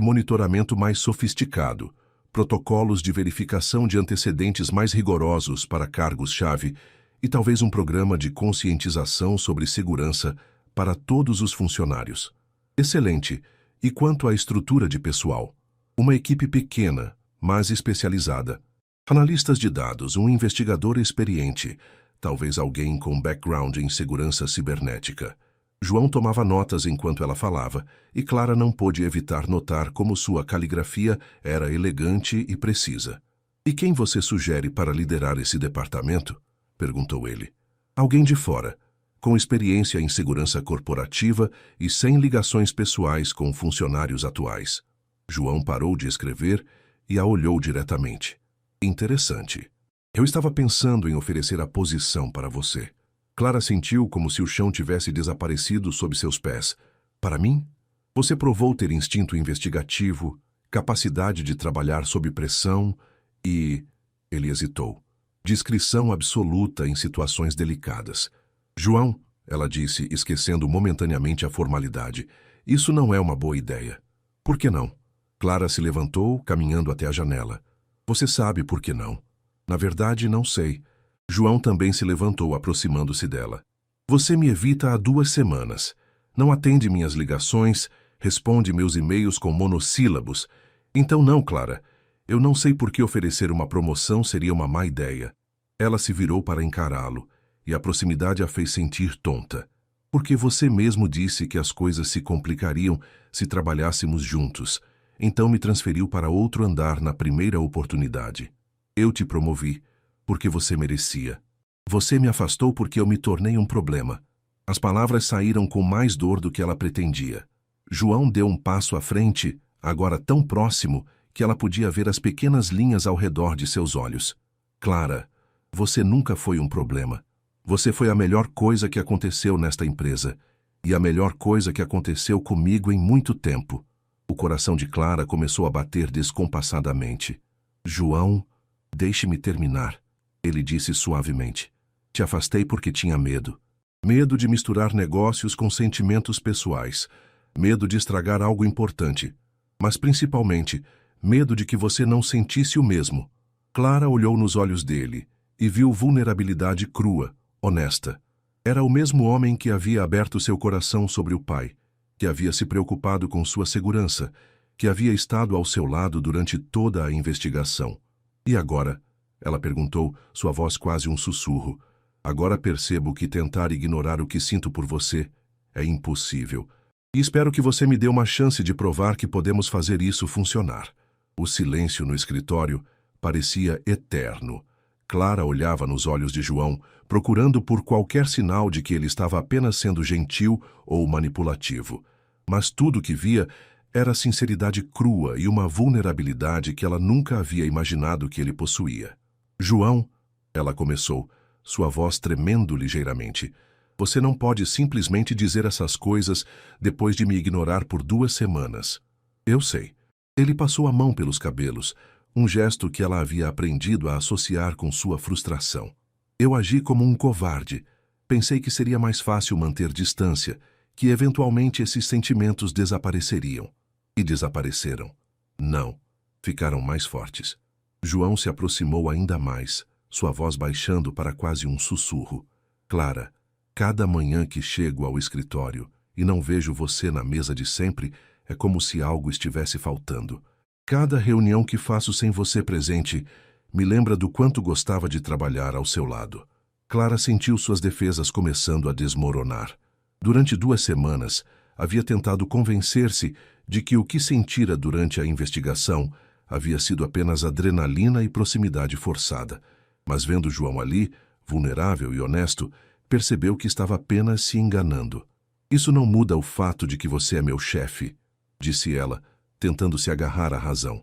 monitoramento mais sofisticado, protocolos de verificação de antecedentes mais rigorosos para cargos-chave e talvez um programa de conscientização sobre segurança para todos os funcionários. Excelente! E quanto à estrutura de pessoal? Uma equipe pequena, mas especializada. Analistas de dados, um investigador experiente, talvez alguém com background em segurança cibernética. João tomava notas enquanto ela falava, e Clara não pôde evitar notar como sua caligrafia era elegante e precisa. E quem você sugere para liderar esse departamento? Perguntou ele. Alguém de fora, com experiência em segurança corporativa e sem ligações pessoais com funcionários atuais. João parou de escrever e a olhou diretamente. Interessante. Eu estava pensando em oferecer a posição para você. Clara sentiu como se o chão tivesse desaparecido sob seus pés. Para mim? Você provou ter instinto investigativo, capacidade de trabalhar sob pressão e... Ele hesitou. Discrição absoluta em situações delicadas. João, ela disse, esquecendo momentaneamente a formalidade, isso não é uma boa ideia. Por que não? Clara se levantou, caminhando até a janela. Você sabe por que não? Na verdade, não sei. João também se levantou, aproximando-se dela. Você me evita há 2 semanas. Não atende minhas ligações, responde meus e-mails com monossílabos. Então não, Clara. Eu não sei por que oferecer uma promoção seria uma má ideia. Ela se virou para encará-lo, e a proximidade a fez sentir tonta. Porque você mesmo disse que as coisas se complicariam se trabalhássemos juntos. Então me transferiu para outro andar na primeira oportunidade. Eu te promovi, porque você merecia. Você me afastou porque eu me tornei um problema. As palavras saíram com mais dor do que ela pretendia. João deu um passo à frente, agora tão próximo, que ela podia ver as pequenas linhas ao redor de seus olhos. Clara, você nunca foi um problema. Você foi a melhor coisa que aconteceu nesta empresa, e a melhor coisa que aconteceu comigo em muito tempo. O coração de Clara começou a bater descompassadamente. João, deixe-me terminar, ele disse suavemente. Te afastei porque tinha medo. Medo de misturar negócios com sentimentos pessoais. Medo de estragar algo importante. Mas principalmente, medo de que você não sentisse o mesmo. Clara olhou nos olhos dele e viu vulnerabilidade crua, honesta. Era o mesmo homem que havia aberto seu coração sobre o pai, que havia se preocupado com sua segurança, que havia estado ao seu lado durante toda a investigação. E agora? Ela perguntou, sua voz quase um sussurro. Agora percebo que tentar ignorar o que sinto por você é impossível. E espero que você me dê uma chance de provar que podemos fazer isso funcionar. O silêncio no escritório parecia eterno. Clara olhava nos olhos de João, procurando por qualquer sinal de que ele estava apenas sendo gentil ou manipulativo. Mas tudo que via era sinceridade crua e uma vulnerabilidade que ela nunca havia imaginado que ele possuía. João, ela começou, sua voz tremendo ligeiramente. Você não pode simplesmente dizer essas coisas depois de me ignorar por 2 semanas. Eu sei. Ele passou a mão pelos cabelos, um gesto que ela havia aprendido a associar com sua frustração. Eu agi como um covarde. Pensei que seria mais fácil manter distância, que eventualmente esses sentimentos desapareceriam. E desapareceram. Não. Ficaram mais fortes. João se aproximou ainda mais, sua voz baixando para quase um sussurro. Clara, cada manhã que chego ao escritório e não vejo você na mesa de sempre, é como se algo estivesse faltando. Cada reunião que faço sem você presente me lembra do quanto gostava de trabalhar ao seu lado. Clara sentiu suas defesas começando a desmoronar. Durante 2 semanas, havia tentado convencer-se de que o que sentira durante a investigação havia sido apenas adrenalina e proximidade forçada. Mas vendo João ali, vulnerável e honesto, percebeu que estava apenas se enganando. Isso não muda o fato de que você é meu chefe, disse ela, tentando se agarrar à razão.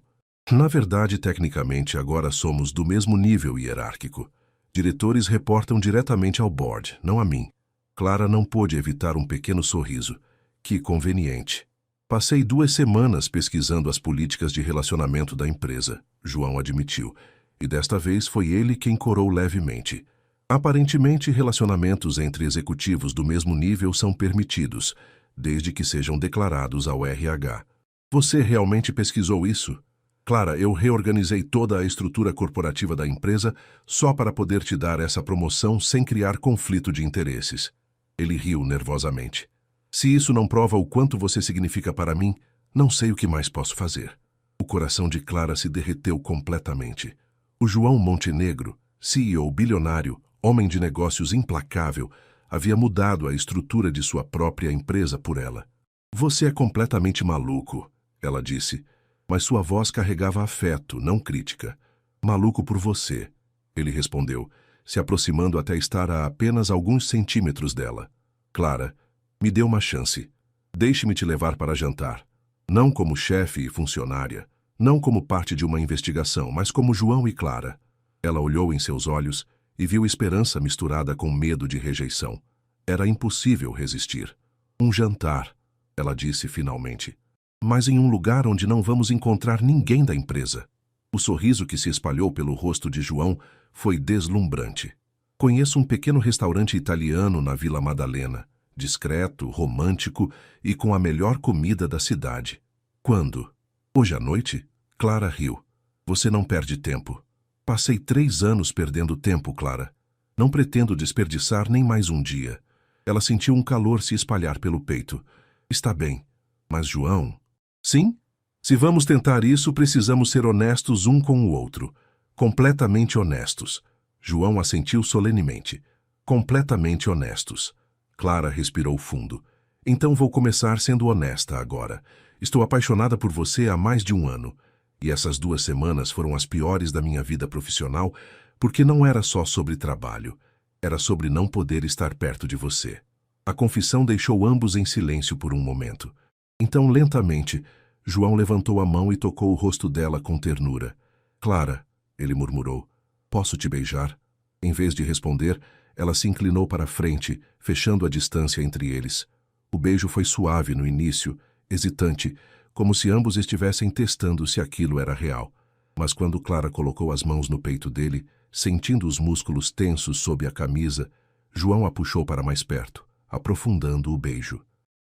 Na verdade, tecnicamente, agora somos do mesmo nível hierárquico. Diretores reportam diretamente ao board, não a mim. Clara não pôde evitar um pequeno sorriso. Que conveniente. Passei 2 semanas pesquisando as políticas de relacionamento da empresa, João admitiu, e desta vez foi ele quem corou levemente. Aparentemente, relacionamentos entre executivos do mesmo nível são permitidos, desde que sejam declarados ao RH. Você realmente pesquisou isso? Clara, eu reorganizei toda a estrutura corporativa da empresa só para poder te dar essa promoção sem criar conflito de interesses. Ele riu nervosamente. Se isso não prova o quanto você significa para mim, não sei o que mais posso fazer. O coração de Clara se derreteu completamente. O João Montenegro, CEO bilionário, homem de negócios implacável, havia mudado a estrutura de sua própria empresa por ela. Você é completamente maluco, ela disse, mas sua voz carregava afeto, não crítica. Maluco por você, ele respondeu, se aproximando até estar a apenas alguns centímetros dela. Clara, me dê uma chance. Deixe-me te levar para jantar. Não como chefe e funcionária, não como parte de uma investigação, mas como João e Clara. Ela olhou em seus olhos e viu esperança misturada com medo de rejeição. Era impossível resistir. Um jantar, ela disse finalmente. Mas em um lugar onde não vamos encontrar ninguém da empresa. O sorriso que se espalhou pelo rosto de João foi deslumbrante. Conheço um pequeno restaurante italiano na Vila Madalena, discreto, romântico e com a melhor comida da cidade. Quando? Hoje à noite? Clara riu. Você não perde tempo. Passei 3 anos perdendo tempo, Clara. Não pretendo desperdiçar nem mais um dia. Ela sentiu um calor se espalhar pelo peito. Está bem. Mas João... Sim? Se vamos tentar isso, precisamos ser honestos um com o outro. Completamente honestos. João assentiu solenemente. Completamente honestos. Clara respirou fundo. Então vou começar sendo honesta agora. Estou apaixonada por você há mais de 1 ano. E essas 2 semanas foram as piores da minha vida profissional, porque não era só sobre trabalho. Era sobre não poder estar perto de você. A confissão deixou ambos em silêncio por um momento. Então, lentamente, João levantou a mão e tocou o rosto dela com ternura. Clara, ele murmurou, posso te beijar? Em vez de responder, ela se inclinou para a frente, fechando a distância entre eles. O beijo foi suave no início, hesitante, como se ambos estivessem testando se aquilo era real. Mas quando Clara colocou as mãos no peito dele, sentindo os músculos tensos sob a camisa, João a puxou para mais perto, aprofundando o beijo.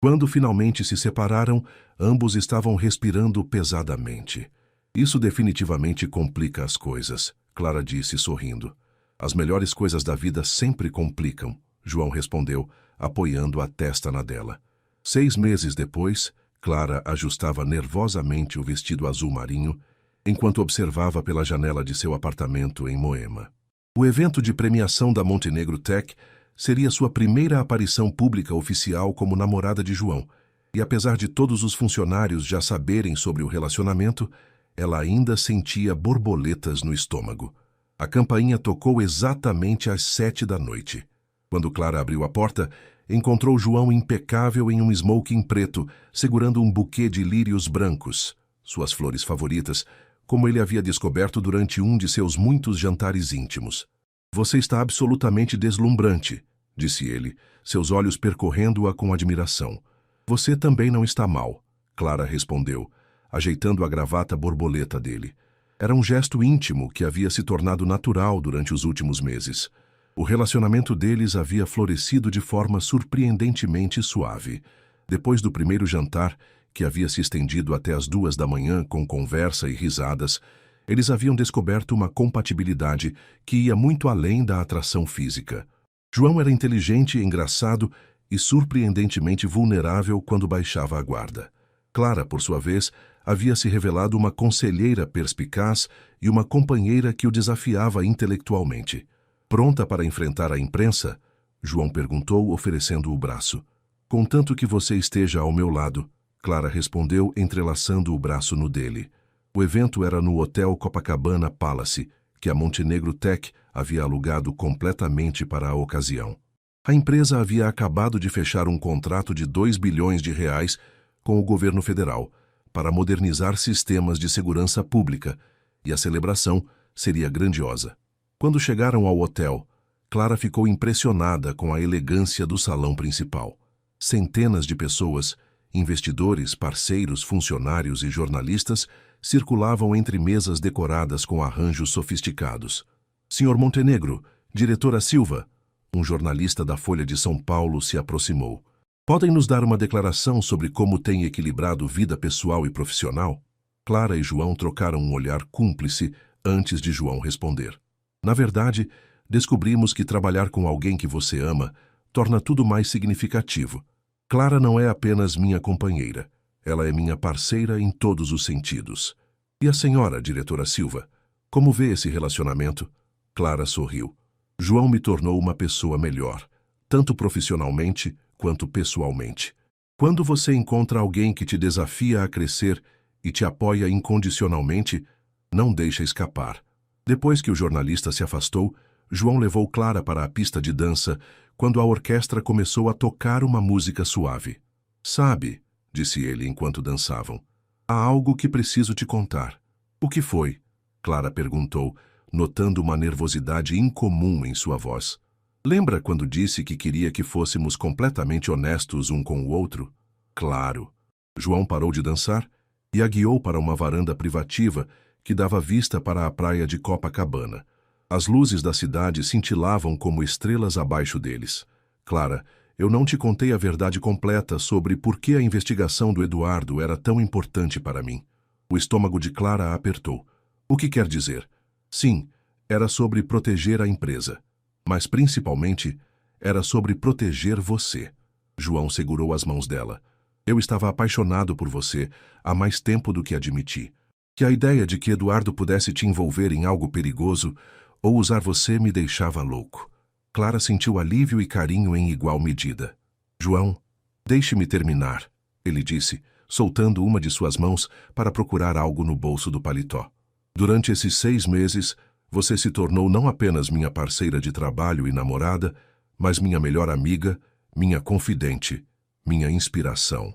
Quando finalmente se separaram, ambos estavam respirando pesadamente. Isso definitivamente complica as coisas, Clara disse sorrindo. As melhores coisas da vida sempre complicam, João respondeu, apoiando a testa na dela. 6 meses depois, Clara ajustava nervosamente o vestido azul marinho, enquanto observava pela janela de seu apartamento em Moema. O evento de premiação da Montenegro Tech seria sua primeira aparição pública oficial como namorada de João, e apesar de todos os funcionários já saberem sobre o relacionamento, ela ainda sentia borboletas no estômago. A campainha tocou exatamente às 7 da noite. Quando Clara abriu a porta, encontrou João impecável em um smoking preto, segurando um buquê de lírios brancos, suas flores favoritas, como ele havia descoberto durante um de seus muitos jantares íntimos. Você está absolutamente deslumbrante, disse ele, seus olhos percorrendo-a com admiração. Você também não está mal, Clara respondeu, ajeitando a gravata borboleta dele. Era um gesto íntimo que havia se tornado natural durante os últimos meses. O relacionamento deles havia florescido de forma surpreendentemente suave. Depois do primeiro jantar, que havia se estendido até as 2 da manhã com conversa e risadas, eles haviam descoberto uma compatibilidade que ia muito além da atração física. João era inteligente, engraçado e surpreendentemente vulnerável quando baixava a guarda. Clara, por sua vez, havia se revelado uma conselheira perspicaz e uma companheira que o desafiava intelectualmente. Pronta para enfrentar a imprensa? João perguntou, oferecendo o braço. Contanto que você esteja ao meu lado, Clara respondeu, entrelaçando o braço no dele. O evento era no Hotel Copacabana Palace, que a Montenegro Tech havia alugado completamente para a ocasião. A empresa havia acabado de fechar um contrato de 2 bilhões de reais com o governo federal para modernizar sistemas de segurança pública, e a celebração seria grandiosa. Quando chegaram ao hotel, Clara ficou impressionada com a elegância do salão principal. Centenas de pessoas, investidores, parceiros, funcionários e jornalistas, circulavam entre mesas decoradas com arranjos sofisticados. Senhor Montenegro, diretora Silva, um jornalista da Folha de São Paulo se aproximou. Podem nos dar uma declaração sobre como tem equilibrado vida pessoal e profissional? Clara e João trocaram um olhar cúmplice antes de João responder. Na verdade, descobrimos que trabalhar com alguém que você ama torna tudo mais significativo. Clara não é apenas minha companheira. Ela é minha parceira em todos os sentidos. E a senhora, diretora Silva, como vê esse relacionamento? Clara sorriu. João me tornou uma pessoa melhor, tanto profissionalmente quanto pessoalmente. Quando você encontra alguém que te desafia a crescer e te apoia incondicionalmente, não deixa escapar. Depois que o jornalista se afastou, João levou Clara para a pista de dança quando a orquestra começou a tocar uma música suave. Sabe, disse ele enquanto dançavam, há algo que preciso te contar. O que foi? Clara perguntou, notando uma nervosidade incomum em sua voz. Lembra quando disse que queria que fôssemos completamente honestos um com o outro? Claro. João parou de dançar e a guiou para uma varanda privativa que dava vista para a praia de Copacabana. As luzes da cidade cintilavam como estrelas abaixo deles. Clara, eu não te contei a verdade completa sobre por que a investigação do Eduardo era tão importante para mim. O estômago de Clara apertou. O que quer dizer? Sim, era sobre proteger a empresa. Mas principalmente, era sobre proteger você. João segurou as mãos dela. Eu estava apaixonado por você há mais tempo do que admiti. Que a ideia de que Eduardo pudesse te envolver em algo perigoso ou usar você me deixava louco. Clara sentiu alívio e carinho em igual medida. João, deixe-me terminar, ele disse, soltando uma de suas mãos para procurar algo no bolso do paletó. Durante esses 6 meses, você se tornou não apenas minha parceira de trabalho e namorada, mas minha melhor amiga, minha confidente, minha inspiração.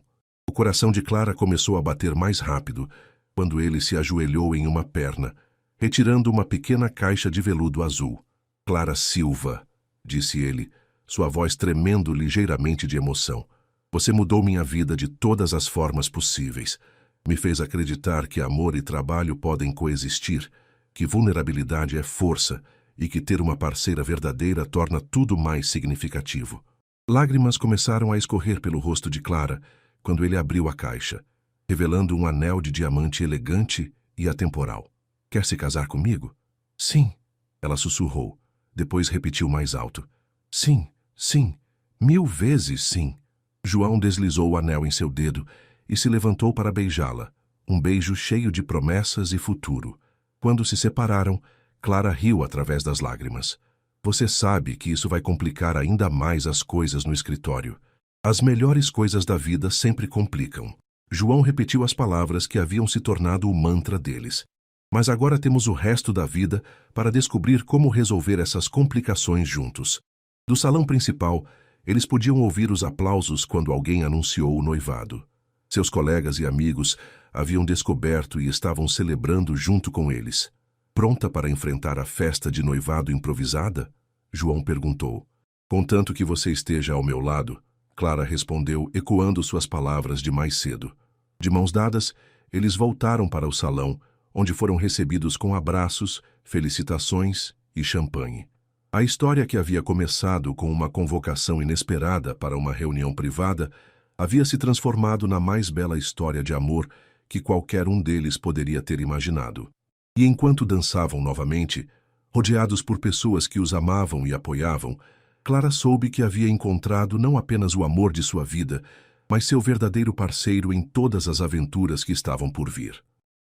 O coração de Clara começou a bater mais rápido quando ele se ajoelhou em uma perna, retirando uma pequena caixa de veludo azul. Clara Silva, disse ele, sua voz tremendo ligeiramente de emoção. Você mudou minha vida de todas as formas possíveis. Me fez acreditar que amor e trabalho podem coexistir, que vulnerabilidade é força e que ter uma parceira verdadeira torna tudo mais significativo. Lágrimas começaram a escorrer pelo rosto de Clara quando ele abriu a caixa, revelando um anel de diamante elegante e atemporal. Quer se casar comigo? Sim, ela sussurrou. Depois repetiu mais alto. Sim, sim, 1000 vezes sim. João deslizou o anel em seu dedo e se levantou para beijá-la, um beijo cheio de promessas e futuro. Quando se separaram, Clara riu através das lágrimas. Você sabe que isso vai complicar ainda mais as coisas no escritório. As melhores coisas da vida sempre complicam. João repetiu as palavras que haviam se tornado o mantra deles. Mas agora temos o resto da vida para descobrir como resolver essas complicações juntos. Do salão principal, eles podiam ouvir os aplausos quando alguém anunciou o noivado. Seus colegas e amigos haviam descoberto e estavam celebrando junto com eles. Pronta para enfrentar a festa de noivado improvisada? João perguntou. Contanto que você esteja ao meu lado, Clara respondeu, ecoando suas palavras de mais cedo. De mãos dadas, eles voltaram para o salão, onde foram recebidos com abraços, felicitações e champanhe. A história que havia começado com uma convocação inesperada para uma reunião privada havia se transformado na mais bela história de amor que qualquer um deles poderia ter imaginado. E enquanto dançavam novamente, rodeados por pessoas que os amavam e apoiavam, Clara soube que havia encontrado não apenas o amor de sua vida, mas seu verdadeiro parceiro em todas as aventuras que estavam por vir.